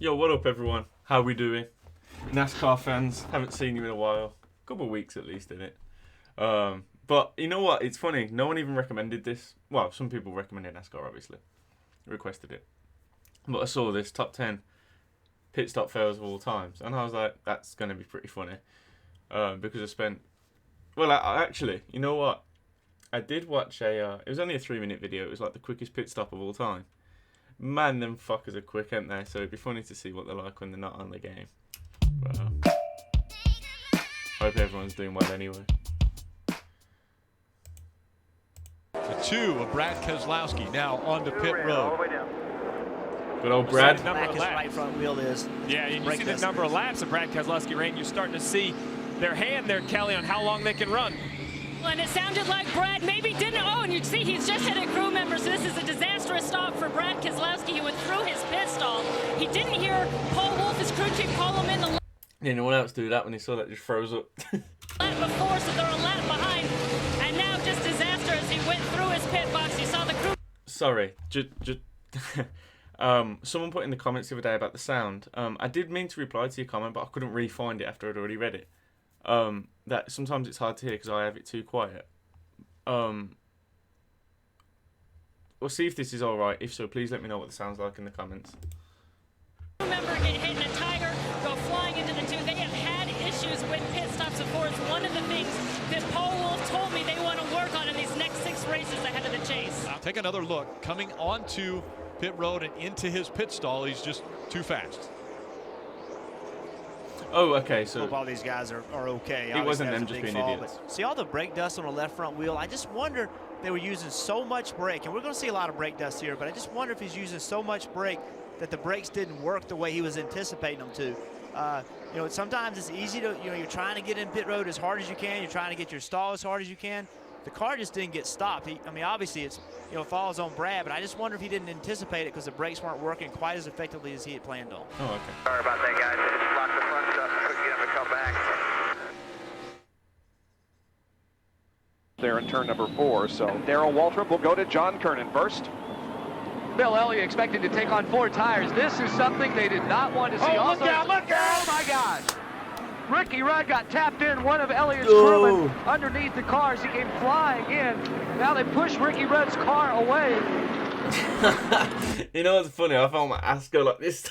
Yo, what up, everyone? How we doing? Nascar fans, haven't seen you in a while. A couple of weeks at least, innit? But you know what? It's funny. No one even recommended this. Well, some people recommended Nascar, obviously. Requested it. But I saw this top 10 pit stop fails of all times. And I was like, that's going to be pretty funny. Because I spent... Well, I actually, you know what? I did watch a... it was only a 3-minute video. It was like the quickest pit stop of all time. Man, them fuckers are quick, ain't they? So it'd be funny to see what they're like when they're not on the game. But, hope everyone's doing well anyway. The 2 of Brad Keselowski now on the pit road. Good old Brad. Back his right front wheel is. Yeah, and you see the number of laps that Brad Keselowski ran. You're starting to see their hand there, Kelly, on how long they can run. And it sounded like Brad maybe didn't. Oh, and you see he's just hit a crew member, so this is a disastrous stop for Brad Keselowski, who went through his pit stall. He didn't hear Paul Wolf, his crew chief, call him in the Yeah, no one else do that when he saw that, just froze up. lap before, so they're a lap behind. And now just disaster as he went through his pit box. He saw the crew. Sorry, someone put in the comments the other day about the sound. I did mean to reply to your comment, but I couldn't really find it after I'd already read it. That sometimes it's hard to hear because I have it too quiet. We'll see if this is alright. If so, please let me know what it sounds like in the comments. Remember, get hit in a tire, go flying into the 2. They have had issues with pit stops before. It's one of the things that Paul Wolf told me they want to work on in these next 6 races ahead of the chase. Take another look. Coming onto pit road and into his pit stall, he's just too fast. Oh, okay, so... I hope all these guys are okay. It wasn't them just being idiots. See all the brake dust on the left front wheel? I just wonder, they were using so much brake, and we're going to see a lot of brake dust here, but I just wonder if he's using so much brake that the brakes didn't work the way he was anticipating them to. You know, sometimes it's easy to, you know, you're trying to get in pit road as hard as you can. You're trying to get your stall as hard as you can. The car just didn't get stopped. I mean, obviously, it's, you know, falls on Brad, but I just wonder if he didn't anticipate it because the brakes weren't working quite as effectively as he had planned on. Oh, okay. Sorry about that, guys. They just locked the front stuff and couldn't get him to come back. There in turn number 4, so Darrell Waltrip will go to John Kernan first. Bill Elliott expecting to take on 4 tires. This is something they did not want to see. Oh, look out, look out! Oh, my gosh. Ricky Rudd got tapped in, one of Elliott's crewmen underneath the cars. He came flying in. Now they push Ricky Rudd's car away. You know what's funny? I felt my ass go like this.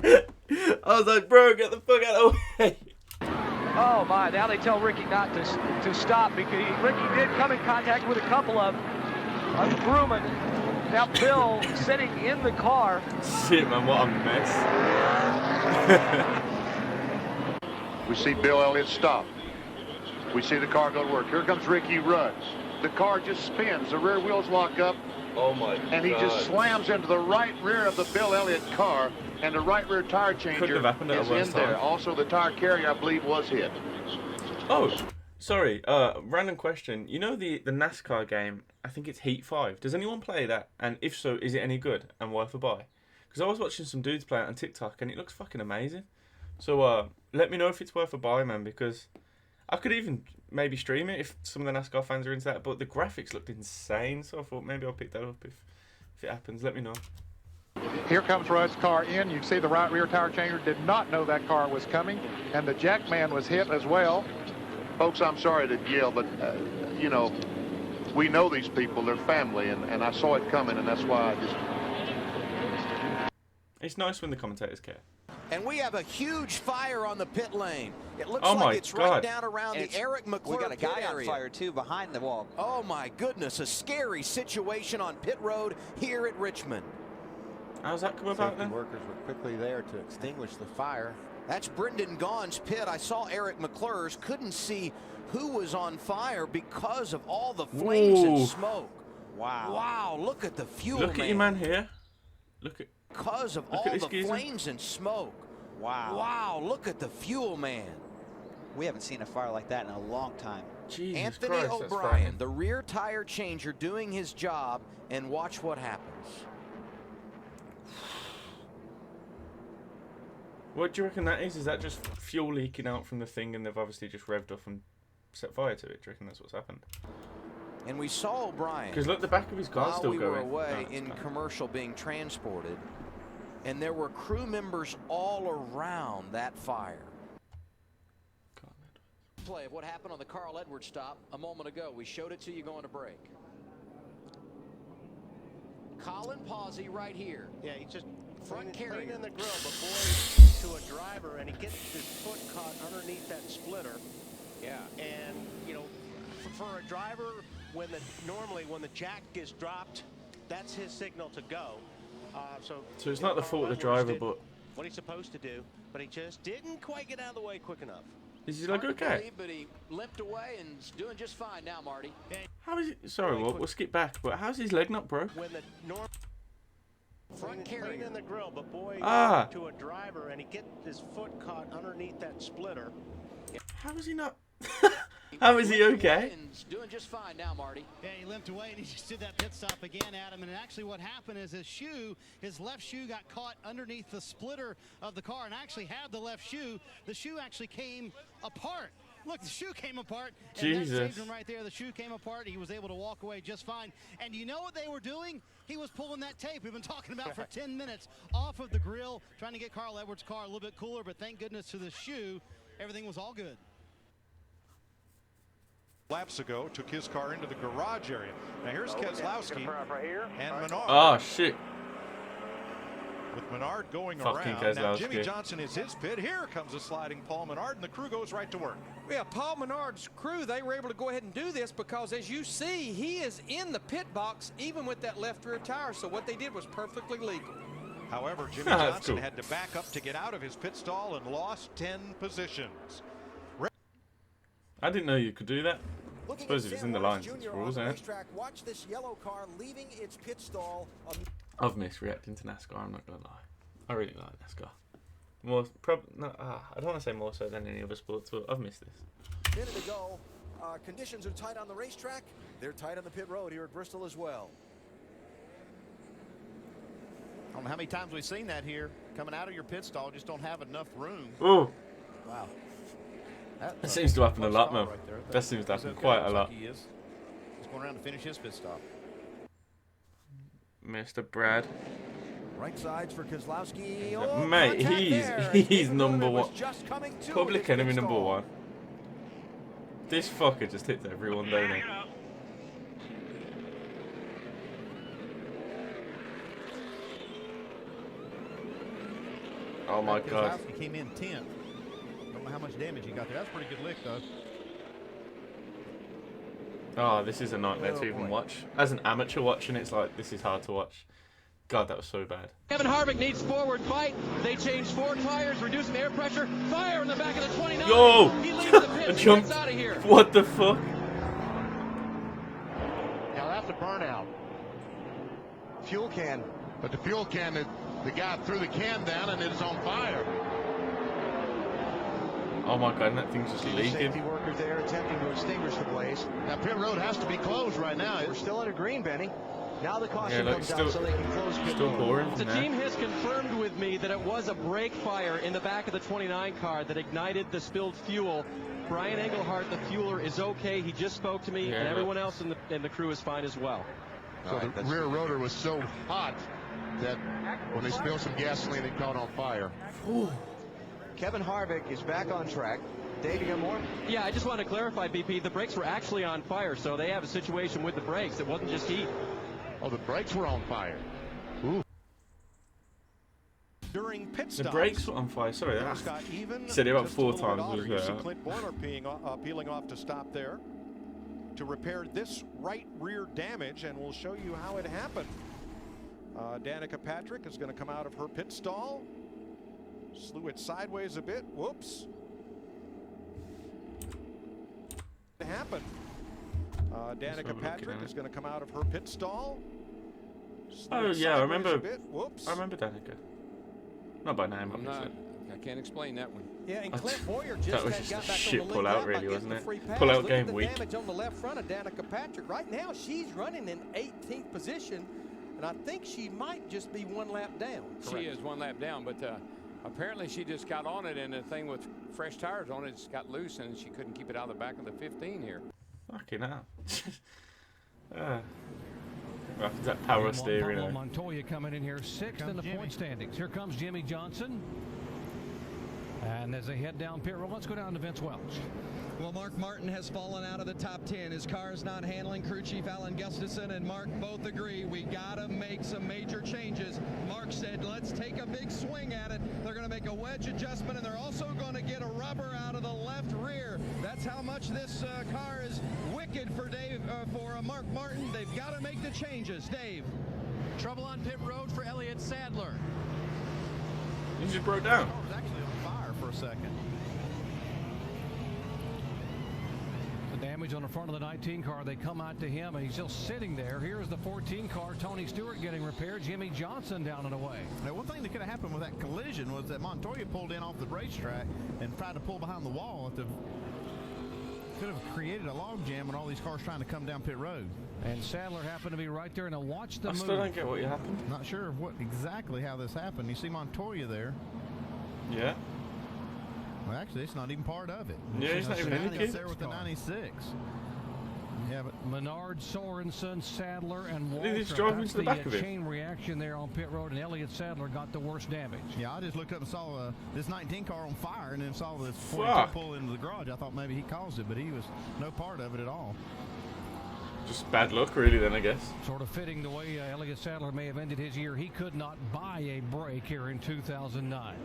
I was like, bro, get the fuck out of the way. Oh, my. Now they tell Ricky not to stop because Ricky did come in contact with a couple of crewmen. Now Bill sitting in the car. Shit, man, what a mess. We see Bill Elliott stop. We see the car go to work. Here comes Ricky Rudd. The car just spins. The rear wheels lock up. Oh my God. And he just slams into the right rear of the Bill Elliott car, and the right rear tire changer is in there. Also, the tire carrier, I believe, was hit. Oh, sorry. Random question. You know the NASCAR game? I think it's Heat 5. Does anyone play that? And if so, is it any good and worth a buy? Because I was watching some dudes play it on TikTok, and it looks fucking amazing. So let me know if it's worth a buy, man, because I could even maybe stream it if some of the NASCAR fans are into that. But the graphics looked insane, so I thought maybe I'll pick that up if it happens. Let me know. Here comes Rudd's car in. You see the right rear tire changer did not know that car was coming, and the jack man was hit as well. Folks, I'm sorry to yell, but, you know, we know these people. They're family, and I saw it coming, and that's why I just... It's nice when the commentators care. And we have a huge fire on the pit lane. It looks Oh like my it's God. right down around the Eric McClure We got a guy on area. fire too behind the wall. Oh my goodness, a scary situation on pit road here at Richmond. How's that come about then? Workers were quickly there to extinguish the fire. That's Brendan Gaughan's pit. I saw Eric McClure's, couldn't see who was on fire because of all the flames and smoke. Wow. Wow, look at the fuel, Look at your man here. Look at... Because of all the flames and smoke. Wow. Wow, look at the fuel, man. We haven't seen a fire like that in a long time. Jesus Anthony Christ, O'Brien, the rear tire changer, doing his job, and watch what happens. What do you reckon that is? Is that just fuel leaking out from the thing and they've obviously just revved off and set fire to it? Do you reckon that's what's happened? And we saw O'Brien. Because look, the back of his car's while still we going. were away in commercial being transported. and there were crew members all around that fire. Play of what happened on the Carl Edwards stop a moment ago. We showed it to you going to break. Colin Pawsey right here. Yeah, he just front carry in the grill, but boy, to a driver, and he gets his foot caught underneath that splitter. Yeah. And you know, for a driver, normally when the jack is dropped, that's his signal to go. So it's not the fault of the driver, but what he's supposed to do, but he just didn't quite get out of the way quick enough. Is he like okay? But he limped away and is doing just fine now, Marty. How is he? Sorry, we'll skip back. But how's his leg not broke? When the front carry in the grill, but boy, to a driver, and he gets his foot caught underneath that splitter. How is he not? How is he okay? Doing just fine now, Marty. Yeah, he limped away and he just did that pit stop again, Adam. And actually what happened is his left shoe got caught underneath the splitter of the car and actually had the left shoe. The shoe actually came apart. Look, the shoe came apart. Jesus. And that saved him right there. The shoe came apart. He was able to walk away just fine. And you know what they were doing? He was pulling that tape we've been talking about for 10 minutes off of the grill, trying to get Carl Edwards' car a little bit cooler. But thank goodness to the shoe, everything was all good. Laps ago, took his car into the garage area. Now here's Keselowski and Menard. Oh shit! With Menard going Fucking around. Now Jimmy Johnson is his pit. Here comes a sliding Paul Menard, and the crew goes right to work. Yeah, Paul Menard's crew, they were able to go ahead and do this because, as you see, he is in the pit box even with that left rear tire. So what they did was perfectly legal. However, Jimmy Johnson had to back up to get out of his pit stall and lost 10 positions. I didn't know you could do that. I suppose if it's in the lines, it's rules, isn't it? Watch this yellow car leaving its pit stall. I've missed reacting to NASCAR, I'm not going to lie. I really like NASCAR. I don't want to say more so than any other sports, but I've missed this. Minute ago, conditions are tight on the racetrack. They're tight on the pit road here at Bristol as well. I don't know how many times we've seen that here. Coming out of your pit stall, just don't have enough room. Oh. Wow. That seems to happen a lot, man. That seems to happen quite a lot. He's going around to finish his pit stop. Mr. Brad. Right sides for Keselowski. Mate, he's number one. Public enemy number one. This fucker just hits everyone, don't he? Oh my god. Keselowski came in 10th. Don't know how much damage he got there. That's a pretty good lick, though. Oh, this is a nightmare to even watch. As an amateur watching, it's like, this is hard to watch. God, that was so bad. Kevin Harvick needs forward fight. They changed 4 tires, reducing air pressure. Fire in the back of the 29. Yo! He leaves the pit. He Jumped. gets out of here. What the fuck? Now that's a burnout. Fuel can. But the fuel can, the guy threw the can down and it is on fire. Oh my god, and that thing's just leaking. Safety workers there attempting to extinguish the blaze. Now pit road has to be closed right now. We're still under green, Benny. Now the caution comes still, out so they can close pit still road. pouring. The team has confirmed with me that it was a brake fire in the back of the 29 car that ignited the spilled fuel. Brian Engelhardt, the fueler, is okay. He just spoke to me, and everyone else in the crew is fine as well. So the rear rotor was so hot that when they spilled some gasoline, it caught on fire. Ooh. Kevin Harvick is back on track. Dave, you got more? Yeah, I just want to clarify, BP, the brakes were actually on fire, so they have a situation with the brakes. It wasn't just heat. Oh, the brakes were on fire. Ooh. During pit stops, the brakes were on fire. Sorry, that even said it about just 4 a little bit times. odder. You see Clint Boiler peeling off to stop there to repair this right rear damage, and we'll show you how it happened. Danica Patrick is going to come out of her pit stall. Slew it sideways a bit. Whoops. It happened. Danica Patrick is going to come out of her pit stall. Oh yeah, I remember. Whoops. I remember Danica. Not by name, obviously. I can't explain that one. Yeah, and Clint Boyer just that was got just back a on shit the pull lead out, lap by really, getting wasn't the it? free pass. Pull out Look game at the week. damage on the left front of Danica Patrick. Right now, she's running in 18th position, and I think she might just be 1 lap down. She is 1 lap down, but apparently she just got on it, and the thing with fresh tires on it just got loose, and she couldn't keep it out of the back of the 15 here. Fucking hell. After that power steering. Pablo Montoya coming in here 6th in the point standings. Here comes Jimmy Johnson. And as they head down pit road, let's go down to Vince Welch. Well, Mark Martin has fallen out of the top 10. His car is not handling. Crew Chief Alan Gustafson and Mark both agree we got to make some major changes. Mark said, let's take a big swing at it. They're going to make a wedge adjustment, and they're also going to get a rubber out of the left rear. That's how much this car is wicked for Mark Martin. They've got to make the changes. Dave. Trouble on pit road for Elliott Sadler. He just broke down. The car was actually on fire for a second. Damage on the front of the 19 car. They come out to him, and he's still sitting there. Here's the 14 car. Tony Stewart getting repaired. Jimmy Johnson down and away. Now, one thing that could have happened with that collision was that Montoya pulled in off the racetrack and tried to pull behind the wall. Could have created a log jam and all these cars trying to come down pit road. And Sadler happened to be right there, and now watch the I move. still don't get what happened. Not sure what exactly how this happened. You see Montoya there. Yeah. Well, actually, it's not even part of it. Yeah, he's not even in the there with the 96. Yeah, but Menard, Sorensen, Sadler, and Walter. He's driving into the back of it. Chain reaction there on pit road, and Elliott Sadler got the worst damage. Yeah, I just looked up and saw this 19 car on fire, and then saw this 42 pull into the garage. I thought maybe he caused it, but he was no part of it at all. Just bad luck, really, then, I guess. Sort of fitting the way Elliott Sadler may have ended his year. He could not buy a break here in 2009.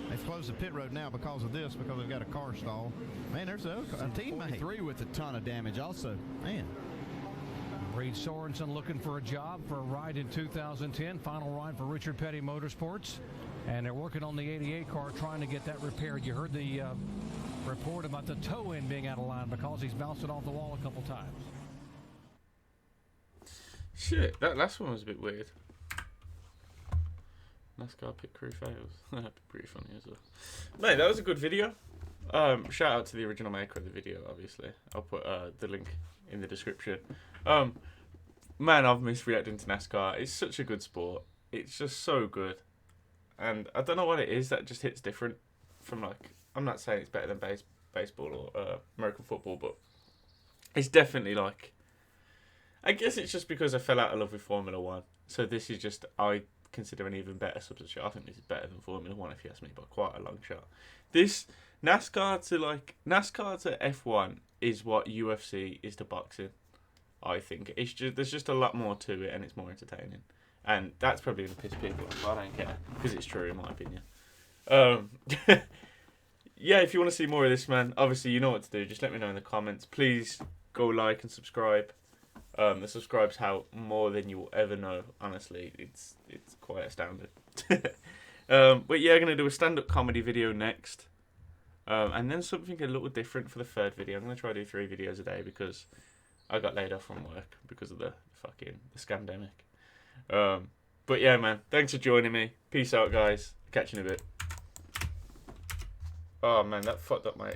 They've closed the pit road now because of this, because they've got a car stall. Man, there's a teammate. 43 with a ton of damage also. Man. Reed Sorensen looking for a job for a ride in 2010. Final ride for Richard Petty Motorsports. And they're working on the 88 car, trying to get that repaired. You heard the report about the toe end being out of line because he's bounced it off the wall a couple times. Shit, that last one was a bit weird. Nascar pit crew fails. That'd be pretty funny as well. Mate, that was a good video. Shout out to the original maker of the video, obviously. I'll put the link in the description. Man, I've missed reacting to NASCAR. It's such a good sport. It's just so good. And I don't know what it is that just hits different from, like, I'm not saying it's better than baseball or American football, but it's definitely like, I guess it's just because I fell out of love with Formula 1. So this is just, I consider an even better substitute. I think this is better than Formula 1 if you ask me, by quite a long shot. This NASCAR to F1 is what UFC is to boxing. I think it's just, there's just a lot more to it, and it's more entertaining. And that's probably gonna piss people off. I don't care, because it's true in my opinion. Yeah, if you want to see more of this, man, obviously you know what to do. Just let me know in the comments. Please go like and subscribe. The subscribes help more than you will ever know. Honestly, it's quite astounding. But yeah, I'm gonna do a stand-up comedy video next, and then something a little different for the third video. I'm gonna try to do 3 videos a day because I got laid off from work because of the scamdemic. But yeah, man, thanks for joining me. Peace out, guys. Catch you in a bit. Oh man, that fucked up my